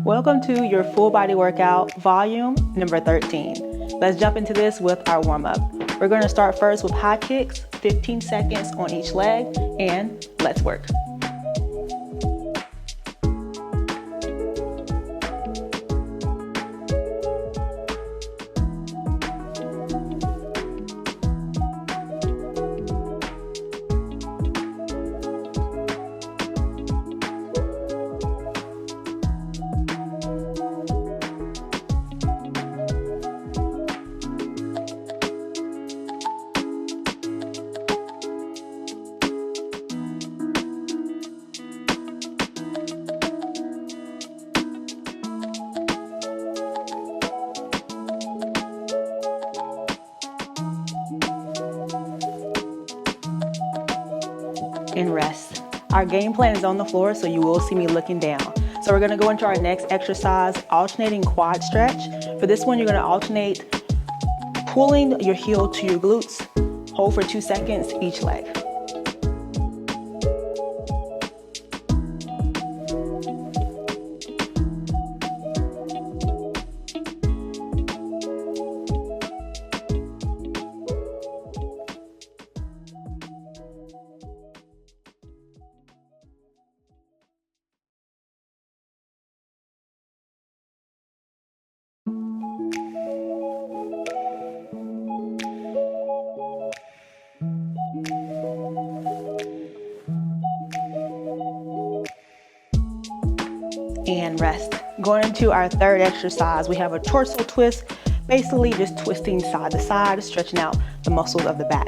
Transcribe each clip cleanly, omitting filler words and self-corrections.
Welcome to your full body workout, volume number 13. Let's jump into this with our warm-up. We're going to start first with high kicks, 15 seconds on each leg, and let's work. And rest. Our game plan is on the floor, so you will see me looking down. So we're going to go into our next exercise, alternating quad stretch. For this one, you're going to alternate pulling your heel to your glutes. Hold for 2 seconds each leg. And rest. Going into our third exercise, we have a torso twist, basically just twisting side to side, stretching out the muscles of the back.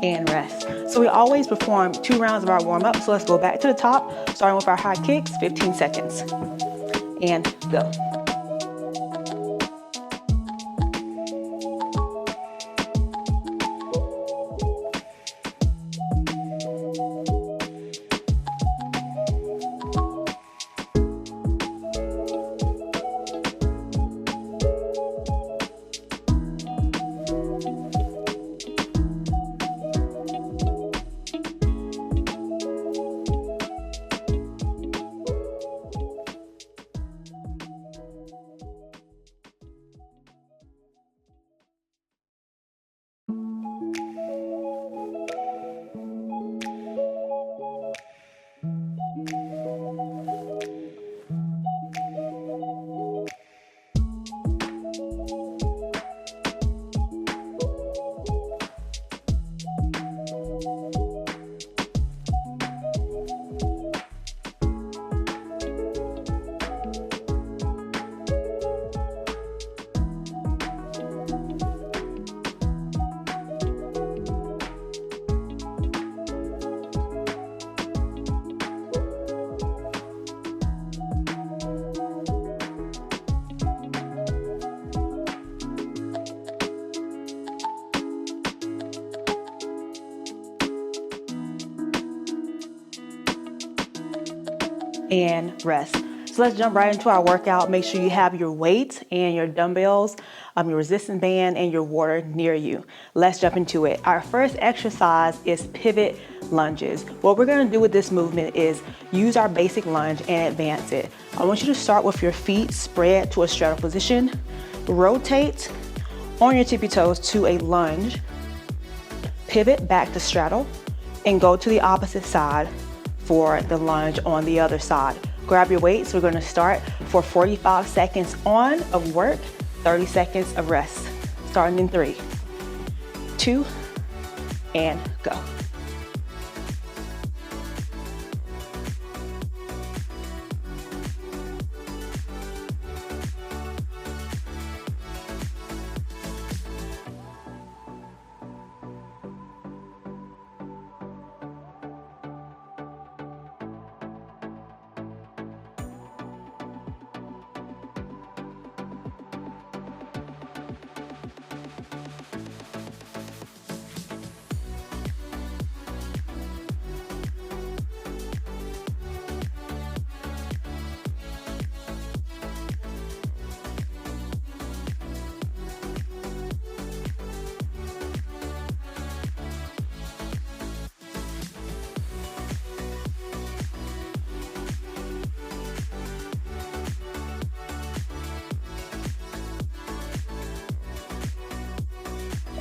And rest. So we always perform 2 rounds of our warm-up. So let's go back to the top, starting with our high kicks, 15 seconds. And go. And rest. So let's jump right into our workout. Make sure you have your weights and your dumbbells, your resistance band, and your water near you. Let's jump into it. Our first exercise is pivot lunges. What we're going to do with this movement is use our basic lunge and advance it. I want you to start with your feet spread to a straddle position. Rotate on your tippy toes to a lunge. Pivot back to straddle and go to the opposite side for the lunge on the other side. Grab your weights. We're going to start for 45 seconds on of work, 30 seconds of rest. Starting in 3, 2, and go.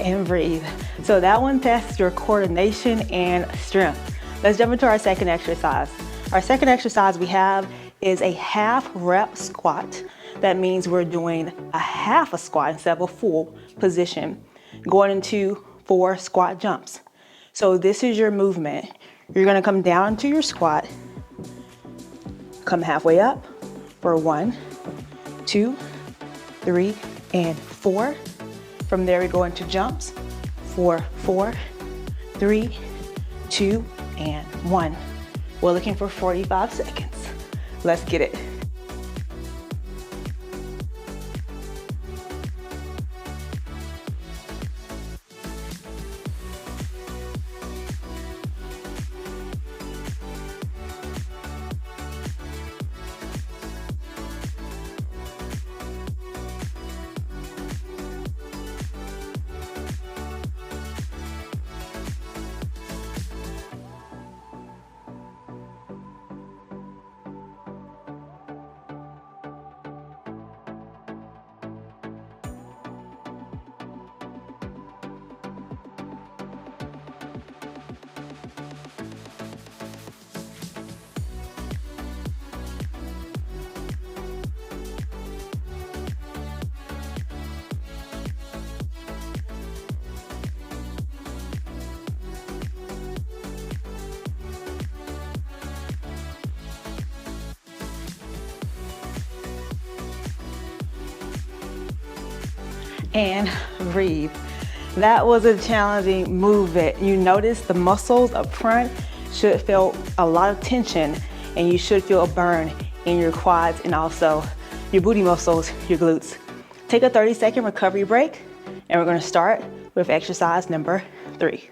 and breathe. So that one tests your coordination and strength. Let's jump into our second exercise. Our second exercise we have is a half rep squat. That means we're doing a half a squat instead of a full position, going into 4 squat jumps. So this is your movement. You're gonna come down to your squat, come halfway up for 1, 2, 3, and 4. From there we go into jumps for 4, 3, 2, and 1. We're looking for 45 seconds. Let's get it. And breathe. That was a challenging movement. You notice the muscles up front should feel a lot of tension, and you should feel a burn in your quads and also your booty muscles, your glutes. Take a 30-second recovery break, and we're gonna start with exercise number 3.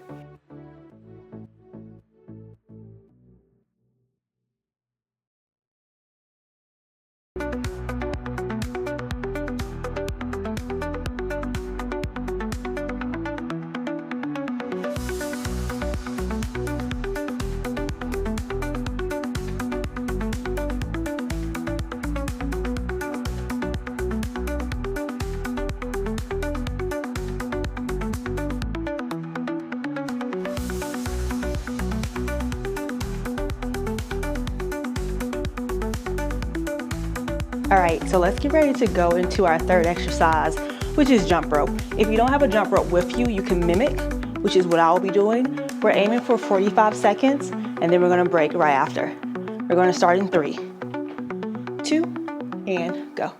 All right, so let's get ready to go into our third exercise, which is jump rope. If you don't have a jump rope with you, you can mimic, which is what I'll be doing. We're aiming for 45 seconds, and then we're gonna break right after. We're gonna start in 3, 2, and go.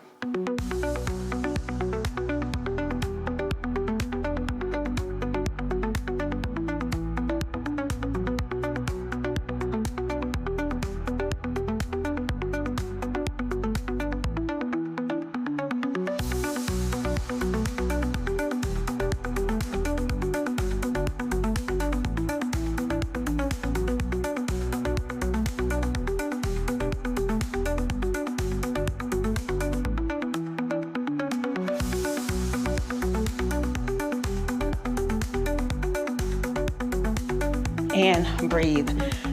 And breathe.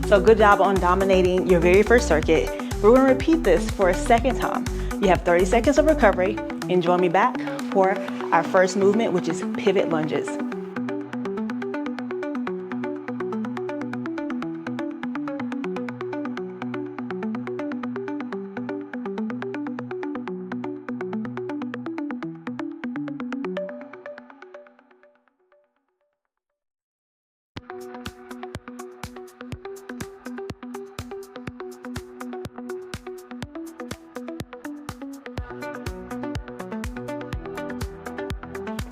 So good job on dominating your very first circuit. We're going to repeat this for a second time. You have 30 seconds of recovery, and join me back for our first movement, which is pivot lunges.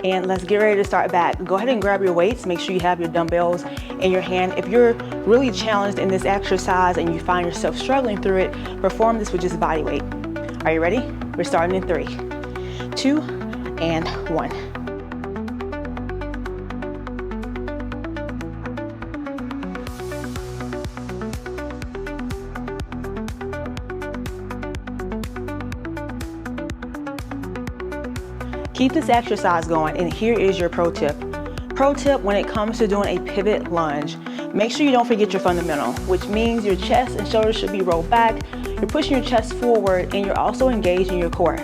And let's get ready to start back. Go ahead and grab your weights. Make sure you have your dumbbells in your hand. If you're really challenged in this exercise and you find yourself struggling through it, perform this with just body weight. Are you ready? We're starting in 3, 2, and 1. Keep this exercise going, and here is your pro tip. Pro tip when it comes to doing a pivot lunge, make sure you don't forget your fundamental, which means your chest and shoulders should be rolled back, you're pushing your chest forward, and you're also engaging your core.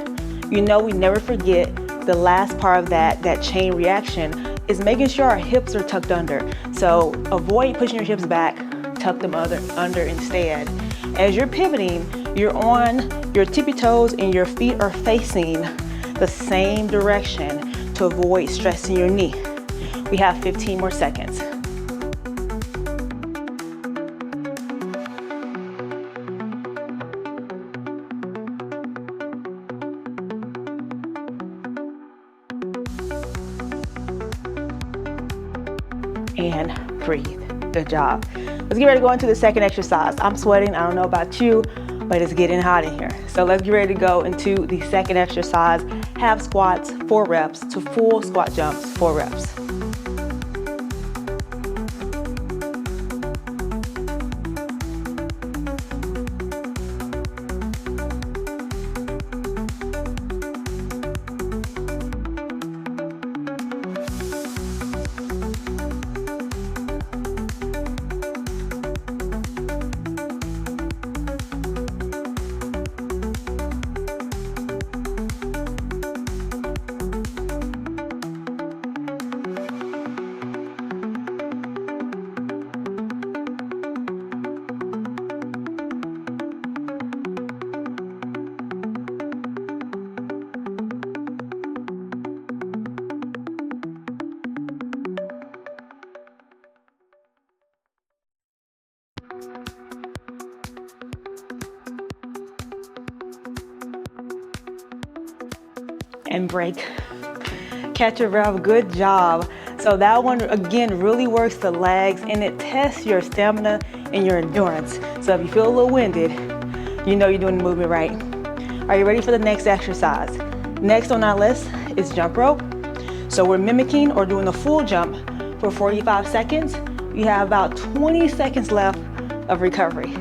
You know we never forget the last part of that chain reaction is making sure our hips are tucked under. So avoid pushing your hips back, tuck them under instead. As you're pivoting, you're on your tippy toes and your feet are facing the same direction to avoid stressing your knee. We have 15 more seconds. And breathe. Good job. Let's get ready to go into the second exercise. I'm sweating, I don't know about you, but it's getting hot in here. So let's get ready to go into the second exercise, half squats, 4 reps to full squat jumps, 4 reps. And break. Catch your breath, good job. So that one again really works the legs and it tests your stamina and your endurance. So if you feel a little winded, you know you're doing the movement right. Are you ready for the next exercise? Next on our list is jump rope. So we're mimicking or doing a full jump for 45 seconds. We have about 20 seconds left of recovery.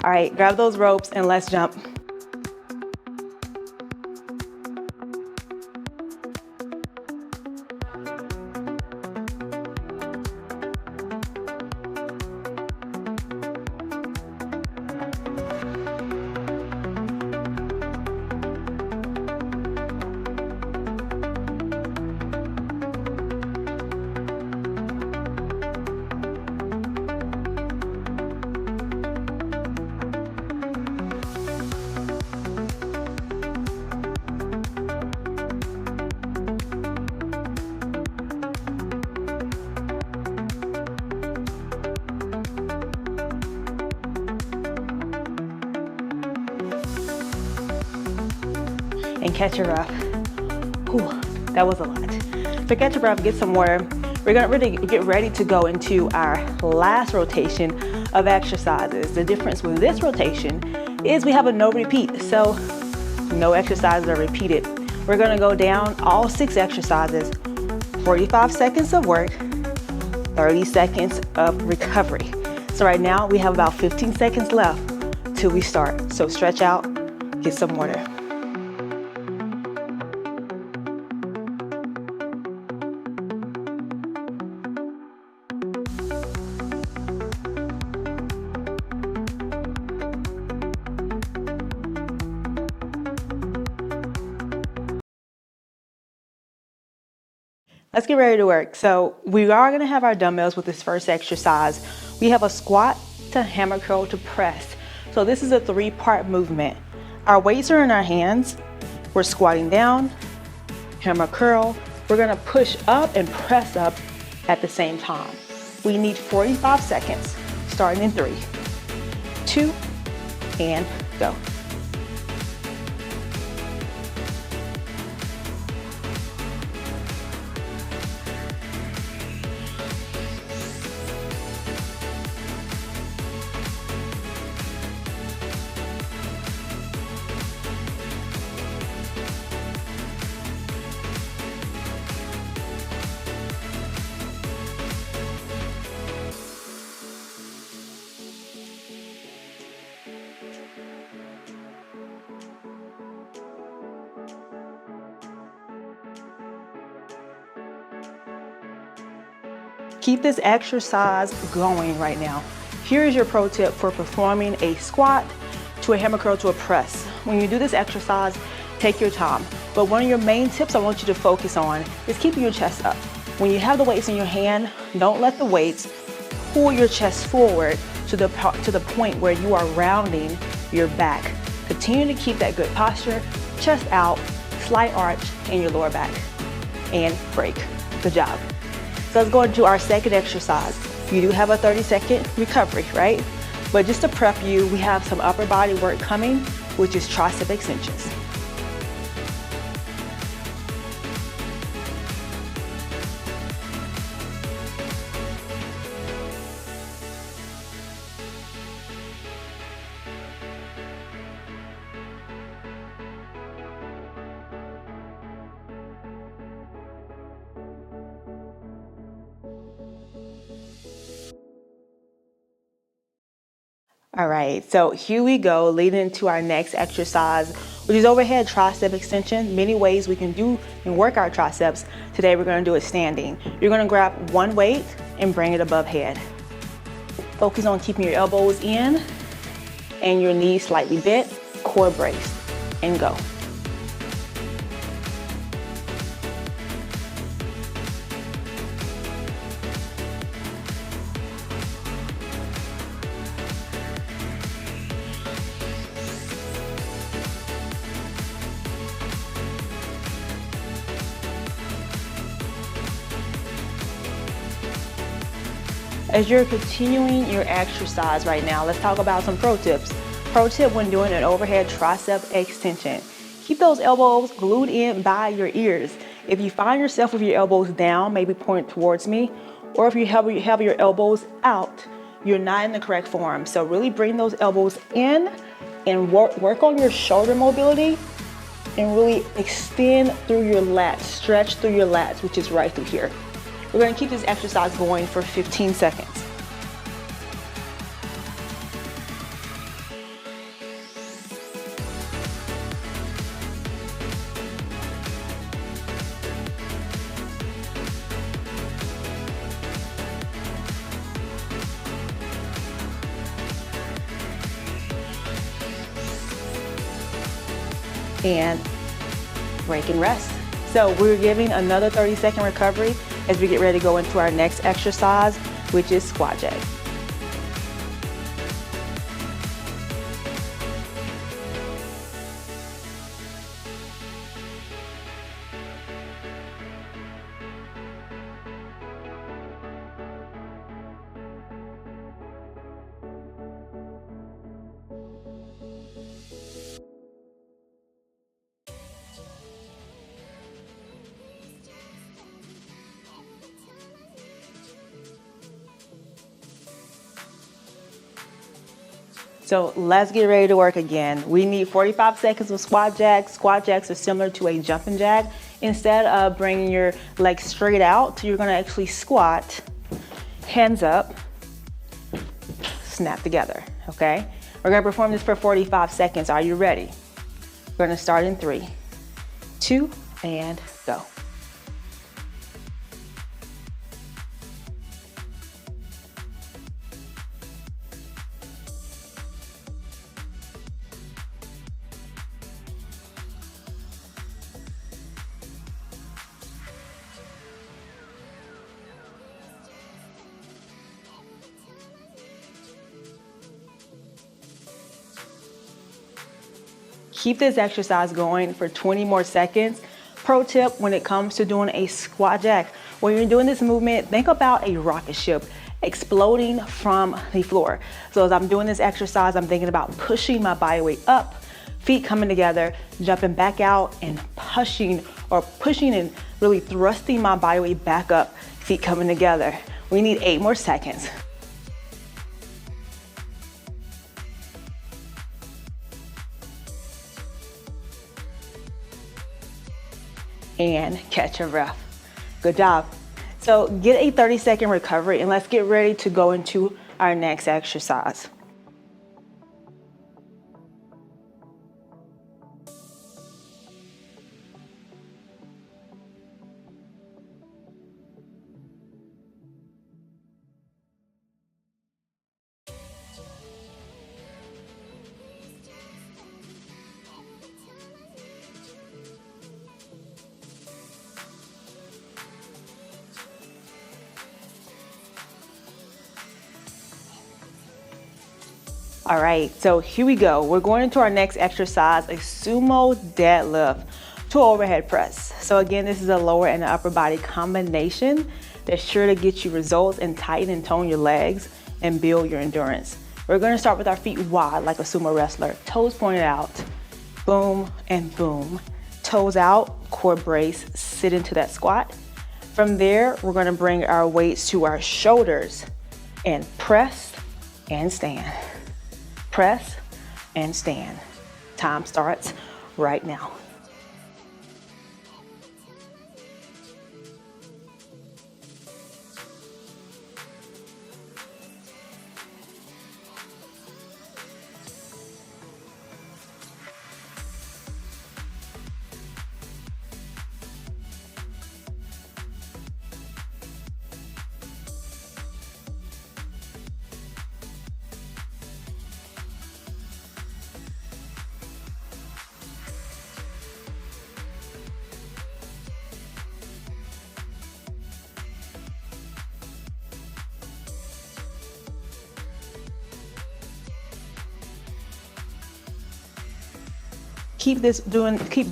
All right, grab those ropes and let's jump. And catch your breath. Whew, that was a lot. So catch your breath, get some water. We're gonna really get ready to go into our last rotation of exercises. The difference with this rotation is we have a no repeat, so no exercises are repeated. We're gonna go down all 6 exercises, 45 seconds of work, 30 seconds of recovery. So right now we have about 15 seconds left till we start. So stretch out, get some water. Let's get ready to work. So we are gonna have our dumbbells with this first exercise. We have a squat to hammer curl to press. So this is a 3-part movement. Our weights are in our hands. We're squatting down, hammer curl. We're gonna push up and press up at the same time. We need 45 seconds, starting in 3, 2, and go. Keep this exercise going right now. Here's your pro tip for performing a squat to a hammer curl to a press. When you do this exercise, take your time. But one of your main tips I want you to focus on is keeping your chest up. When you have the weights in your hand, don't let the weights pull your chest forward to the point where you are rounding your back. Continue to keep that good posture, chest out, slight arch in your lower back, and break. Good job. So let's go into our second exercise. You do have a 30-second recovery, right? But just to prep you, we have some upper body work coming, which is tricep extensions. All right, so here we go, leading into our next exercise, which is overhead tricep extension. Many ways we can do and work our triceps. Today we're gonna do it standing. You're gonna grab one weight and bring it above head. Focus on keeping your elbows in and your knees slightly bent, core braced, and go. As you're continuing your exercise right now, let's talk about some pro tips. Pro tip when doing an overhead tricep extension. Keep those elbows glued in by your ears. If you find yourself with your elbows down, maybe point towards me, or if you have your elbows out, you're not in the correct form. So really bring those elbows in and work on your shoulder mobility and really extend through your lats, stretch through your lats, which is right through here. We're going to keep this exercise going for 15 seconds. And break and rest. So we're giving another 30-second recovery as we get ready to go into our next exercise, which is squat jack. So let's get ready to work again. We need 45 seconds of squat jacks. Squat jacks are similar to a jumping jack. Instead of bringing your legs straight out, you're gonna actually squat, hands up, snap together, okay? We're gonna perform this for 45 seconds. Are you ready? We're gonna start in 3, 2, and go. Keep this exercise going for 20 more seconds. Pro tip when it comes to doing a squat jack, when you're doing this movement, think about a rocket ship exploding from the floor. So as I'm doing this exercise, I'm thinking about pushing my body weight up, feet coming together, jumping back out and pushing and really thrusting my body weight back up, feet coming together. We need 8 more seconds. And catch your breath. Good job. So get a 30-second recovery and let's get ready to go into our next exercise. All right, so here we go. We're going into our next exercise, a sumo deadlift to overhead press. So again, this is a lower and upper body combination that's sure to get you results and tighten and tone your legs and build your endurance. We're gonna start with our feet wide like a sumo wrestler, toes pointed out, boom and boom. Toes out, core brace, sit into that squat. From there, we're gonna bring our weights to our shoulders and press and stand. Press and stand. Time starts right now. Keep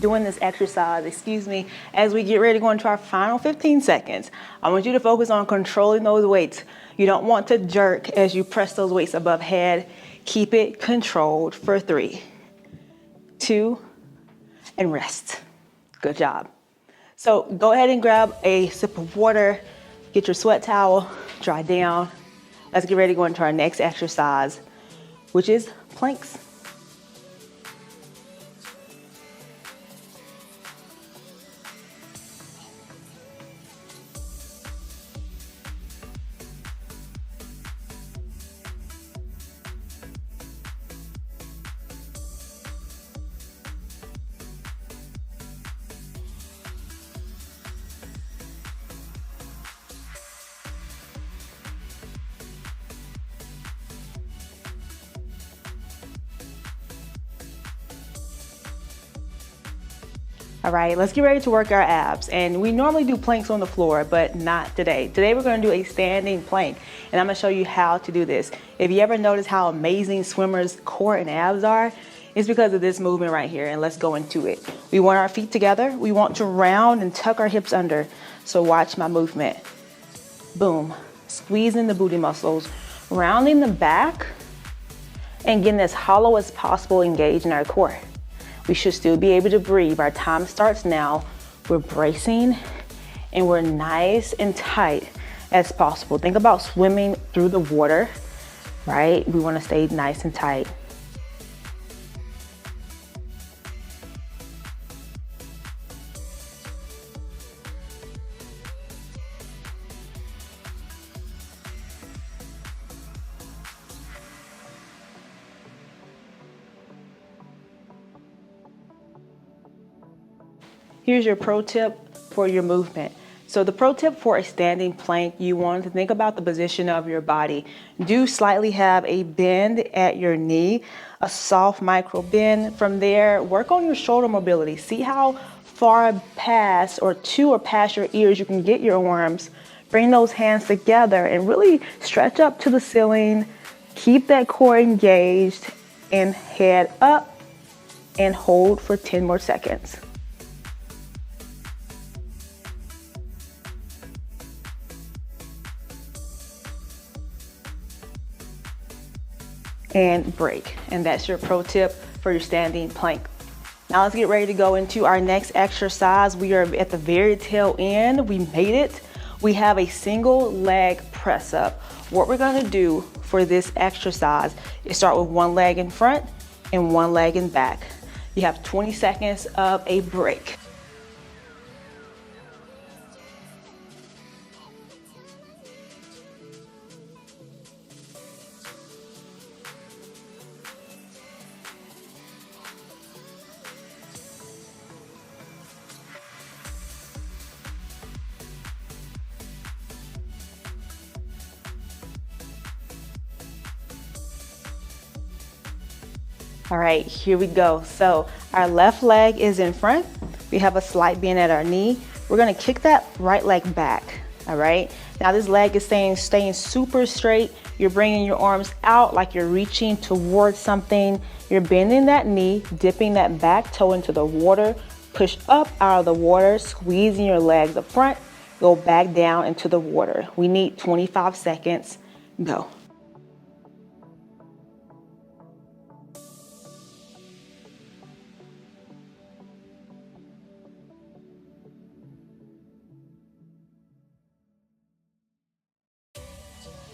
doing this exercise, as we get ready to go into our final 15 seconds. I want you to focus on controlling those weights. You don't want to jerk as you press those weights above head. Keep it controlled for 3, 2, and rest. Good job. So go ahead and grab a sip of water, get your sweat towel, dry down. Let's get ready to go into our next exercise, which is planks. All right, let's get ready to work our abs. And we normally do planks on the floor, but not today. Today we're gonna do a standing plank, and I'm gonna show you how to do this. If you ever notice how amazing swimmers' core and abs are, it's because of this movement right here, and let's go into it. We want our feet together. We want to round and tuck our hips under. So watch my movement. Boom, squeezing the booty muscles, rounding the back, and getting as hollow as possible engaged in our core. We should still be able to breathe. Our time starts now. We're bracing and we're nice and tight as possible. Think about swimming through the water, right? We want to stay nice and tight. Here's your pro tip for your movement. So the pro tip for a standing plank, you want to think about the position of your body. Do slightly have a bend at your knee, a soft micro bend. From there, work on your shoulder mobility. See how far past or to or past your ears you can get your arms. Bring those hands together and really stretch up to the ceiling. Keep that core engaged and head up and hold for 10 more seconds. And break. And that's your pro tip for your standing plank. Now let's get ready to go into our next exercise. We are at the very tail end. We made it. We have a single leg press up. What we're gonna do for this exercise is start with one leg in front and one leg in back. You have 20 seconds of a break. All right, here we go. So our left leg is in front. We have a slight bend at our knee. We're gonna kick that right leg back. All right, now this leg is staying super straight. You're bringing your arms out like you're reaching towards something. You're bending that knee, dipping that back toe into the water, push up out of the water, squeezing your legs up front, go back down into the water. We need 25 seconds, go.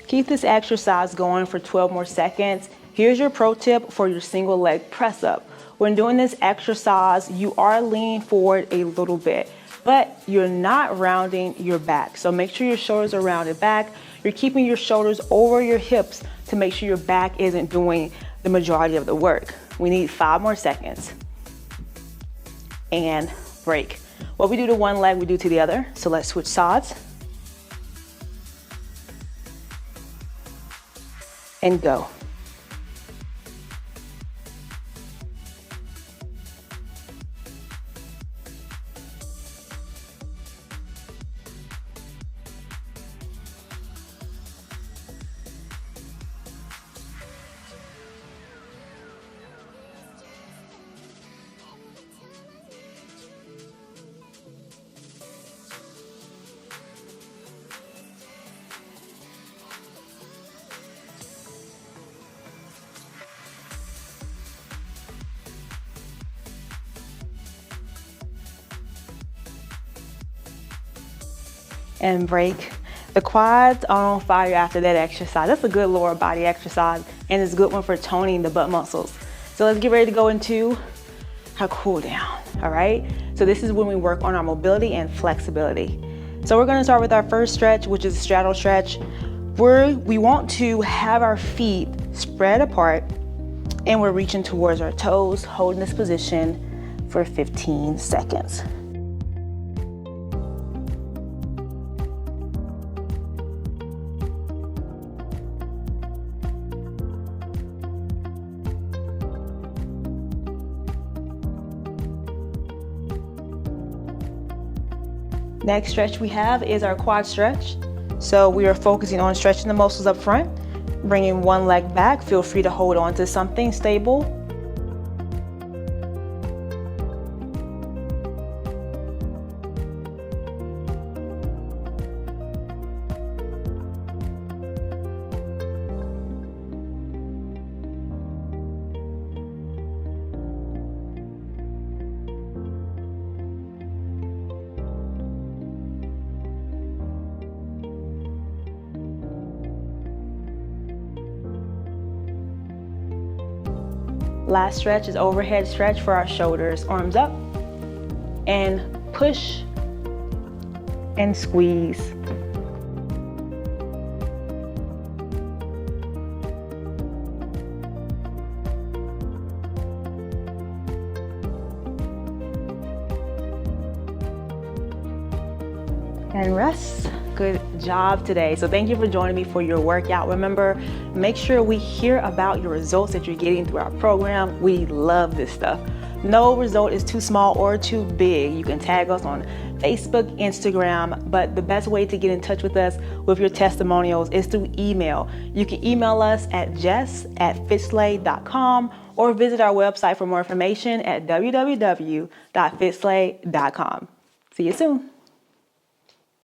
Keep this exercise going for 12 more seconds. Here's your pro tip for your single leg press up. When doing this exercise, you are leaning forward a little bit, but you're not rounding your back. So make sure your shoulders are rounded back. You're keeping your shoulders over your hips to make sure your back isn't doing the majority of the work. We need 5 more seconds. And break. What we do to one leg, we do to the other. So let's switch sides. And go. And break. The quads are on fire after that exercise. That's a good lower body exercise, and it's a good one for toning the butt muscles. So let's get ready to go into our cool down, all right? So this is when we work on our mobility and flexibility. So we're gonna start with our first stretch, which is a straddle stretch, where we want to have our feet spread apart and we're reaching towards our toes, holding this position for 15 seconds. Next stretch we have is our quad stretch. So we are focusing on stretching the muscles up front, bringing one leg back. Feel free to hold on to something stable. Last stretch is overhead stretch for our shoulders. Arms up and push and squeeze. And rest. Good job today. So thank you for joining me for your workout. Remember, make sure we hear about your results that you're getting through our program. We love this stuff. No result is too small or too big. You can tag us on Facebook, Instagram, but the best way to get in touch with us with your testimonials is through email. You can email us at jess@fitslay.com or visit our website for more information at www.fitslay.com. See you soon.